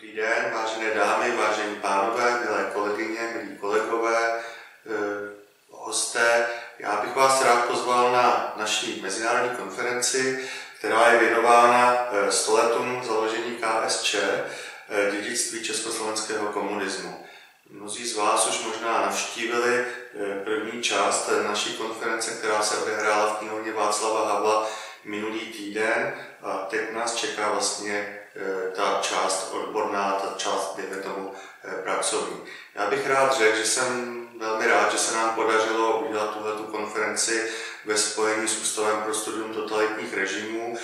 Dobrý den, vážené dámy, vážení pánové, milé kolegyně, milí kolegové, hosté. Já bych vás rád pozval na naší mezinárodní konferenci, která je věnována 100 letům založení KSČ, dědictví československého komunismu. Mnozí z vás už možná navštívili první část naší konference, která se odehrála v knihovně Václava Havla minulý týden, a teď nás čeká vlastně ta část odborná, ta část, dejme tomu, pracovní. Já bych rád řekl, že jsem velmi rád, že se nám podařilo udělat tuhletu konferenci ve spojení s Ústavem pro studium totalitních režimů,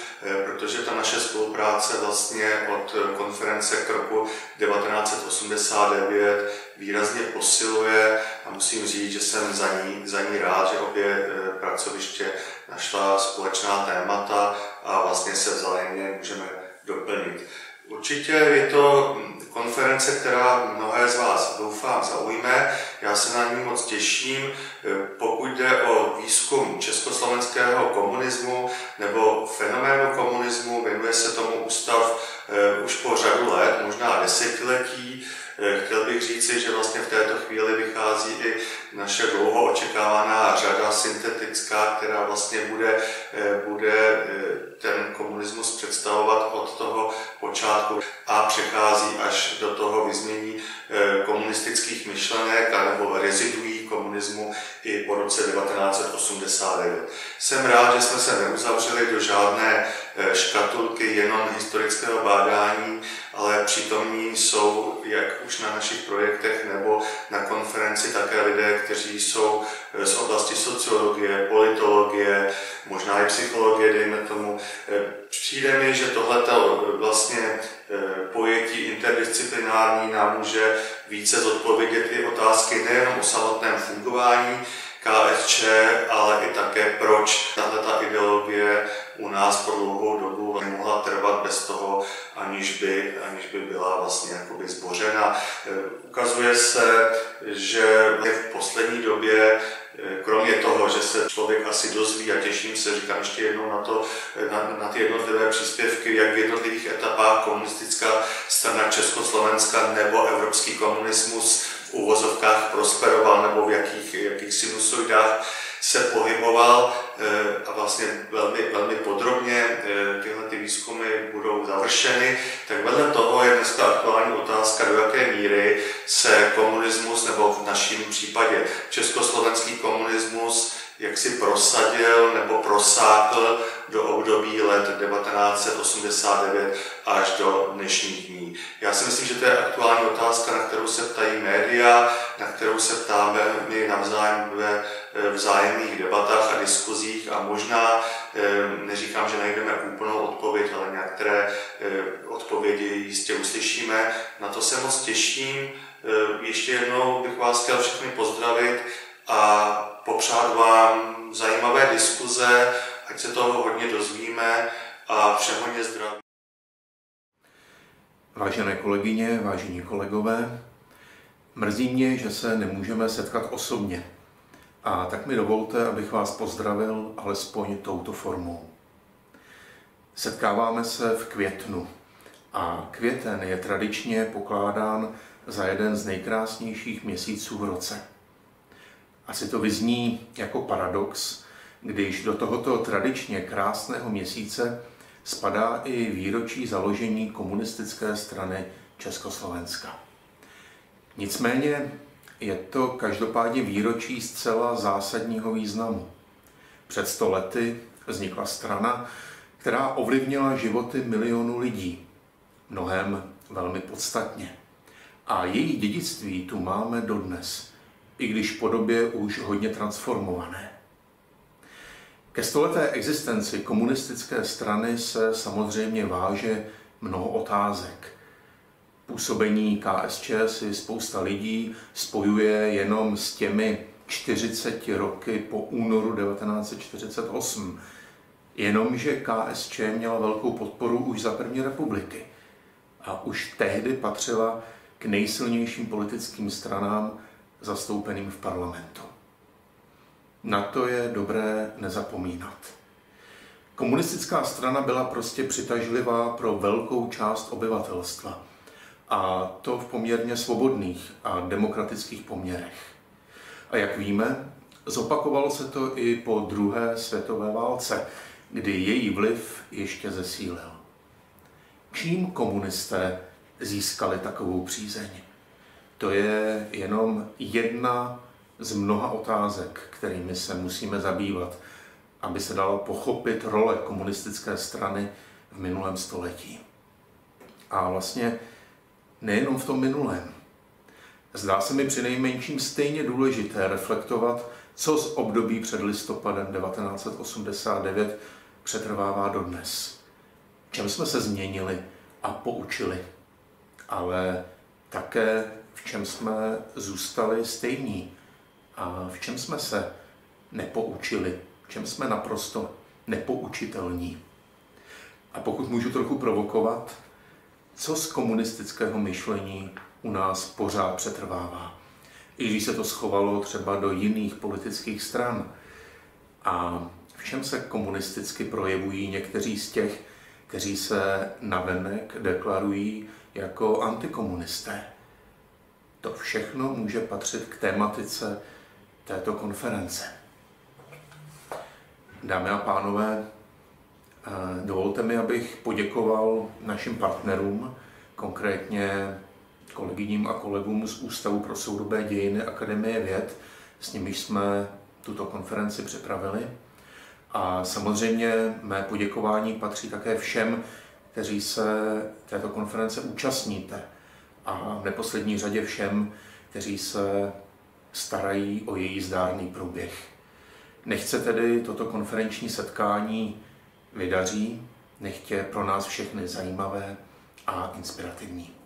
protože ta naše spolupráce vlastně od konference k roku 1989 výrazně posiluje a musím říct, že jsem za ní rád, že obě pracoviště našla společná témata a vlastně se vzájemně můžeme doplnit. Určitě je to konference, která mnohé z vás, doufám, zaujme. Já se na ní moc těším. Pokud jde o výzkum československého komunismu nebo fenoménu komunismu, věnuje se tomu ústav už po řadu let, možná desetiletí. Chtěl bych říci, že vlastně v této chvíli vychází i naše dlouho očekávaná řada syntetická, která vlastně bude ten komunismus představovat od toho počátku a přechází až do toho vyznění komunistických myšlenek nebo reziduí komunismu i po roce 1989. Jsem rád, že jsme se neuzavřeli do žádné škatulky jenom historického bádání, ale přítomní jsou jak už na našich projektech nebo na konferenci také lidé, kteří jsou z oblasti sociologie, politologie, možná i psychologie, dejme tomu. Přijde mi, že tohleto vlastně pojetí interdisciplinární nám může více zodpovědět i otázky nejenom o samotném fungování KSČ, ale i také, proč tato ideologie u nás po dlouhou dobu nemohla trvat bez toho, aniž by byla vlastně jakoby zbořena. Ukazuje se, že v poslední době, kromě toho, že se člověk asi dozví, a těším se, říkám ještě jednou na ty jednotlivé příspěvky, jak v jednotlivých etapách komunistická strana Československa nebo evropský komunismus v uvozovkách prosperoval, nebo v jakých sinusoidách se pohyboval, a vlastně velmi podrobně tyhle výzkumy budou završeny, tak vedle toho je dneska aktuální otázka, do jaké míry se komunismus, nebo v naším případě československý komunismus, jak si prosadil nebo prosákl do období let 1989 až do dnešních dní. Já si myslím, že to je aktuální otázka, na kterou se ptají média, na kterou se ptáme my navzájem ve vzájemných debatách a diskuzích a možná, neříkám, že najdeme úplnou odpověď, ale některé odpovědi jistě uslyšíme. Na to se moc těším. Ještě jednou bych vás chtěl všechny pozdravit a popřát vám zajímavé diskuze, ať se toho hodně dozvíme a všem hodně zdraví. Vážené kolegyně, vážení kolegové, mrzí mě, že se nemůžeme setkat osobně. A tak mi dovolte, abych vás pozdravil alespoň touto formou. Setkáváme se v květnu a květen je tradičně pokládán za jeden z nejkrásnějších měsíců v roce. Asi to vyzní jako paradox, když do tohoto tradičně krásného měsíce spadá i výročí založení komunistické strany Československa. Nicméně je to každopádně výročí zcela zásadního významu. Před 100 lety vznikla strana, která ovlivnila životy milionů lidí, mnohem velmi podstatně. A její dědictví tu máme dodnes, i když v podobě už hodně transformované. Ke 100leté existenci komunistické strany se samozřejmě váže mnoho otázek. Působení KSČ si spousta lidí spojuje jenom s těmi 40 roky po únoru 1948. Jenomže KSČ měla velkou podporu už za první republiky a už tehdy patřila k nejsilnějším politickým stranám zastoupeným v parlamentu. Na to je dobré nezapomínat. Komunistická strana byla prostě přitažlivá pro velkou část obyvatelstva. a to v poměrně svobodných a demokratických poměrech. A jak víme, zopakovalo se to i po druhé světové válce, kdy její vliv ještě zesílil. Čím komunisté získali takovou přízeň? To je jenom jedna z mnoha otázek, kterými se musíme zabývat, aby se dalo pochopit role komunistické strany v minulém století. A vlastně nejenom v tom minulém. Zdá se mi přinejmenším stejně důležité reflektovat, co z období před listopadem 1989 přetrvává dodnes. Čem jsme se změnili a poučili, ale také v čem jsme zůstali stejní a v čem jsme se nepoučili, v čem jsme naprosto nepoučitelní. A pokud můžu trochu provokovat, co z komunistického myšlení u nás pořád přetrvává, i když se to schovalo třeba do jiných politických stran. A v čem se komunisticky projevují někteří z těch, kteří se navenek deklarují jako antikomunisté. To všechno může patřit k tématice této konference. Dámy a pánové, dovolte mi, abych poděkoval našim partnerům, konkrétně kolegyním a kolegům z Ústavu pro soudobé dějiny Akademie věd, s nimiž jsme tuto konferenci připravili. A samozřejmě mé poděkování patří také všem, kteří se této konference účastníte. A v neposlední řadě všem, kteří se starají o její zdárný průběh. Nechť se tedy toto konferenční setkání vydaří, nechť je pro nás všechny zajímavé a inspirativní.